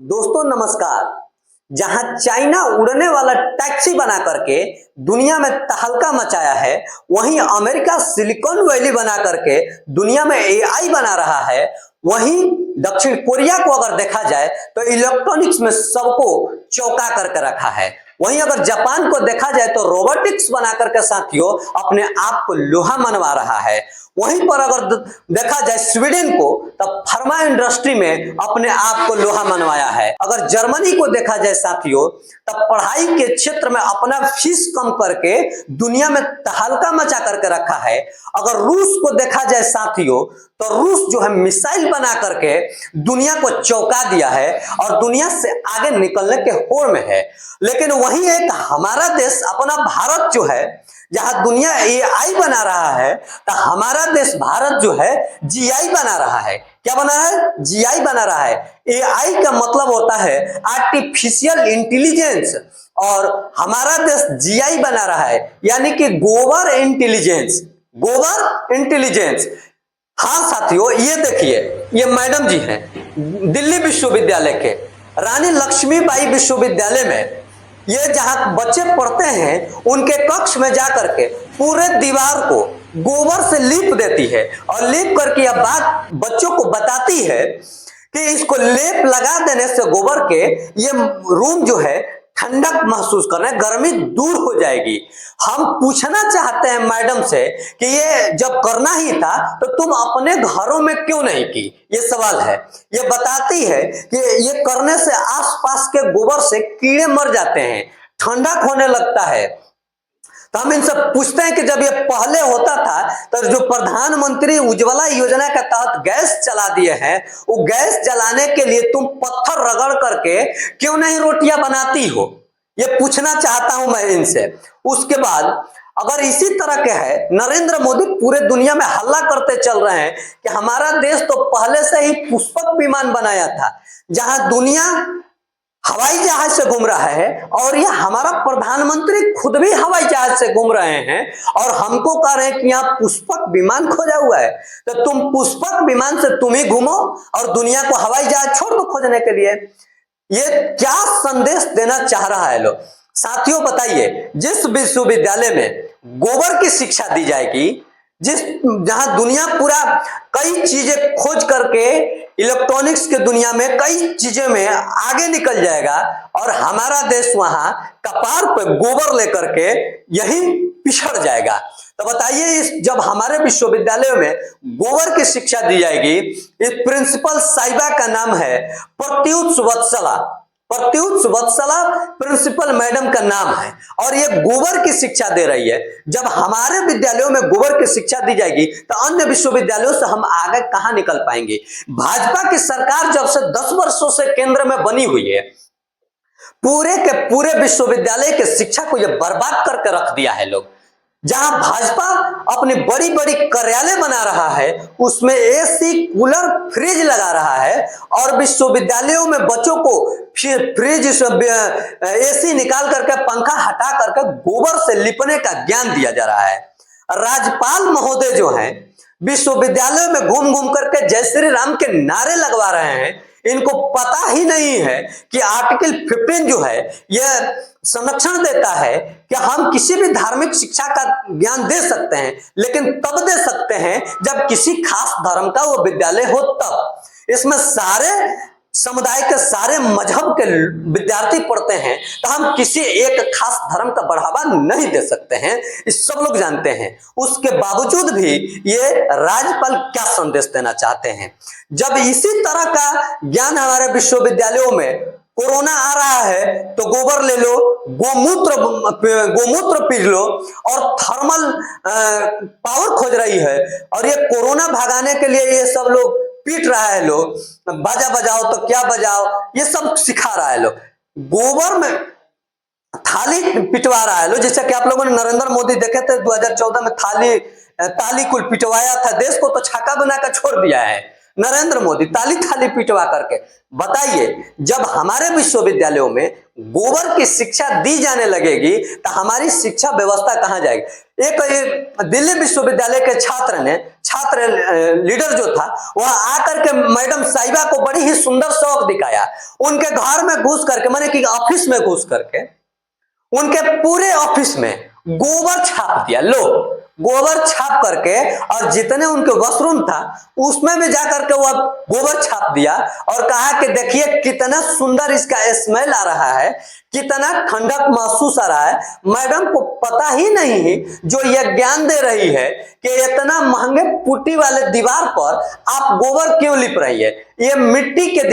दोस्तों नमस्कार। जहां चाइना उड़ने वाला टैक्सी बना करके दुनिया में तहलका मचाया है, वहीं अमेरिका सिलिकॉन वैली बना करके दुनिया में एआई बना रहा है। वहीं दक्षिण कोरिया को अगर देखा जाए तो इलेक्ट्रॉनिक्स में सबको चौंका करके रखा है। वहीं अगर जापान को देखा जाए तो रोबोटिक्स बना करके साथियों अपने आप को लोहा मनवा रहा है। वहीं पर अगर देखा जाए स्वीडन को, तब फार्मा इंडस्ट्री में अपने आप को लोहा मनवाया है। अगर जर्मनी को देखा जाए साथियों, तब पढ़ाई के क्षेत्र में अपना फीस कम करके दुनिया में तहलका मचा करके रखा है। अगर रूस को देखा जाए साथियों, तो रूस जो है मिसाइल बना करके दुनिया को चौंका दिया है और दुनिया से आगे निकलने के होड़ में है। लेकिन वहीं एक हमारा देश अपना भारत जो है, जहां दुनिया एआई बना रहा है, तो हमारा देश भारत जो है जीआई बना रहा है। क्या बना रहा है? जीआई बना रहा है। एआई का मतलब होता है आर्टिफिशियल इंटेलिजेंस, और हमारा देश जीआई बना रहा है, यानी कि गोबर इंटेलिजेंस। गोबर इंटेलिजेंस। हाँ साथियों, ये देखिए, ये मैडम जी हैं दिल्ली विश्वविद्यालय के, रानी लक्ष्मीबाई विश्वविद्यालय में। ये जहां बच्चे पढ़ते हैं, उनके कक्ष में जाकर के पूरे दीवार को गोबर से लीप देती है और लीप करके यह बात बच्चों को बताती है कि इसको लेप लगा देने से गोबर के ये रूम जो है ठंडक महसूस करना है, गर्मी दूर हो जाएगी। हम पूछना चाहते हैं मैडम से कि ये जब करना ही था तो तुम अपने घरों में क्यों नहीं की? ये सवाल है। ये बताती है कि ये करने से आसपास के गोबर से कीड़े मर जाते हैं, ठंडक होने लगता है। तो हम इनसे पूछते हैं कि जब ये पहले होता था तो जो प्रधानमंत्री उज्ज्वला योजना के तहत गैस चला दिए हैं, वो गैस जलाने के लिए तुम पत्थर रगड़ करके क्यों नहीं रोटियां बनाती हो? ये पूछना चाहता हूं मैं इनसे। उसके बाद अगर इसी तरह के है, नरेंद्र मोदी पूरे दुनिया में हल्ला करते चल रहे हैं कि हमारा देश तो पहले से ही पुष्पक विमान बनाया था, जहां दुनिया हवाई जहाज से घूम रहा है, और यह हमारा प्रधानमंत्री खुद भी हवाई जहाज से घूम रहे हैं और हमको कह रहे हैं कि यहाँ पुष्पक विमान खोजा हुआ है। तो तुम पुष्पक विमान से तुम ही घूमो और दुनिया को हवाई जहाज छोड़ दो खोजने के लिए। ये क्या संदेश देना चाह रहा है लोग? साथियों बताइए, जिस विश्वविद्यालय में गोबर की शिक्षा दी जाएगी, जहां दुनिया पूरा कई चीजें खोज करके इलेक्ट्रॉनिक्स के दुनिया में कई चीजें में आगे निकल जाएगा, और हमारा देश वहां कपार पे गोबर लेकर के यही पिछड़ जाएगा। तो बताइए, इस जब हमारे विश्वविद्यालयों में गोबर की शिक्षा दी जाएगी, इस प्रिंसिपल साहिबा का नाम है प्रत्युष वत्सला। प्रत्युष वत्सला प्रिंसिपल मैडम का नाम है, और ये गोबर की शिक्षा दे रही है। जब हमारे विद्यालयों में गोबर की शिक्षा दी जाएगी तो अन्य विश्वविद्यालयों से हम आगे कहां निकल पाएंगे? भाजपा की सरकार जब से 10 वर्षों से केंद्र में बनी हुई है, पूरे के पूरे विश्वविद्यालय के शिक्षा को यह बर्बाद करके रख दिया है लोग। जहां भाजपा अपनी बड़ी बड़ी कार्यालय बना रहा है, उसमें एसी, कूलर, फ्रिज लगा रहा है, और विश्वविद्यालयों में बच्चों को फ्रिज, एसी निकाल करके, पंखा हटा करके गोबर से लिपने का ज्ञान दिया जा रहा है। राज्यपाल महोदय जो हैं, विश्वविद्यालयों में घूम घूम करके जय श्री राम के नारे लगवा रहे हैं। इनको पता ही नहीं है कि आर्टिकल 15 जो है यह संरक्षण देता है कि हम किसी भी धार्मिक शिक्षा का ज्ञान दे सकते हैं, लेकिन तब दे सकते हैं जब किसी खास धर्म का वो विद्यालय हो तब। इसमें सारे समुदाय के, सारे मजहब के विद्यार्थी पढ़ते हैं, तो हम किसी एक खास धर्म का बढ़ावा नहीं दे सकते हैं, इस सब लोग जानते हैं। उसके बावजूद भी ये राज्यपाल क्या संदेश देना चाहते हैं? जब इसी तरह का ज्ञान हमारे विश्वविद्यालयों में, कोरोना आ रहा है तो गोबर ले लो, गोमूत्र पी लो, और थर्मल पावर खोज रही है, और ये कोरोना भगाने के लिए ये सब लोग पीट रहा है लोग, बाजा बजाओ तो क्या बजाओ, ये सब सिखा रहा है लोग। गोबर में थाली पिटवा रहा है लोग, जैसे कि आप लोगों ने नरेंद्र मोदी देखे थे 2014 में ताली कुल पिटवाया था, देश को तो छक्का बनाकर छोड़ दिया है नरेंद्र मोदी, थाली पिटवा करके। बताइए, जब हमारे विश्वविद्यालयों में गोबर की शिक्षा दी जाने लगेगी तो हमारी शिक्षा व्यवस्था कहां जाएगी? एक दिल्ली विश्वविद्यालय के छात्र लीडर जो था वह आकर के मैडम साहिबा को बड़ी ही सुंदर शौक दिखाया। उनके घर में घुस करके, माने कि ऑफिस में घुस करके उनके पूरे ऑफिस में गोबर छाप दिया। लो, गोबर छाप करके, और जितने उनके वॉशरूम था उसमें भी जाकर के वह गोबर छाप दिया और कहा कि देखिए कितना सुंदर इसका स्मेल आ रहा है, कितना ठंडक महसूस आ रहा है। मैडम को पता ही नहीं जो यह ज्ञान दे रही है कि इतना महंगे पुट्टी वाले दीवार पर आप गोबर क्यों लिप रही है, ये मिट्टी के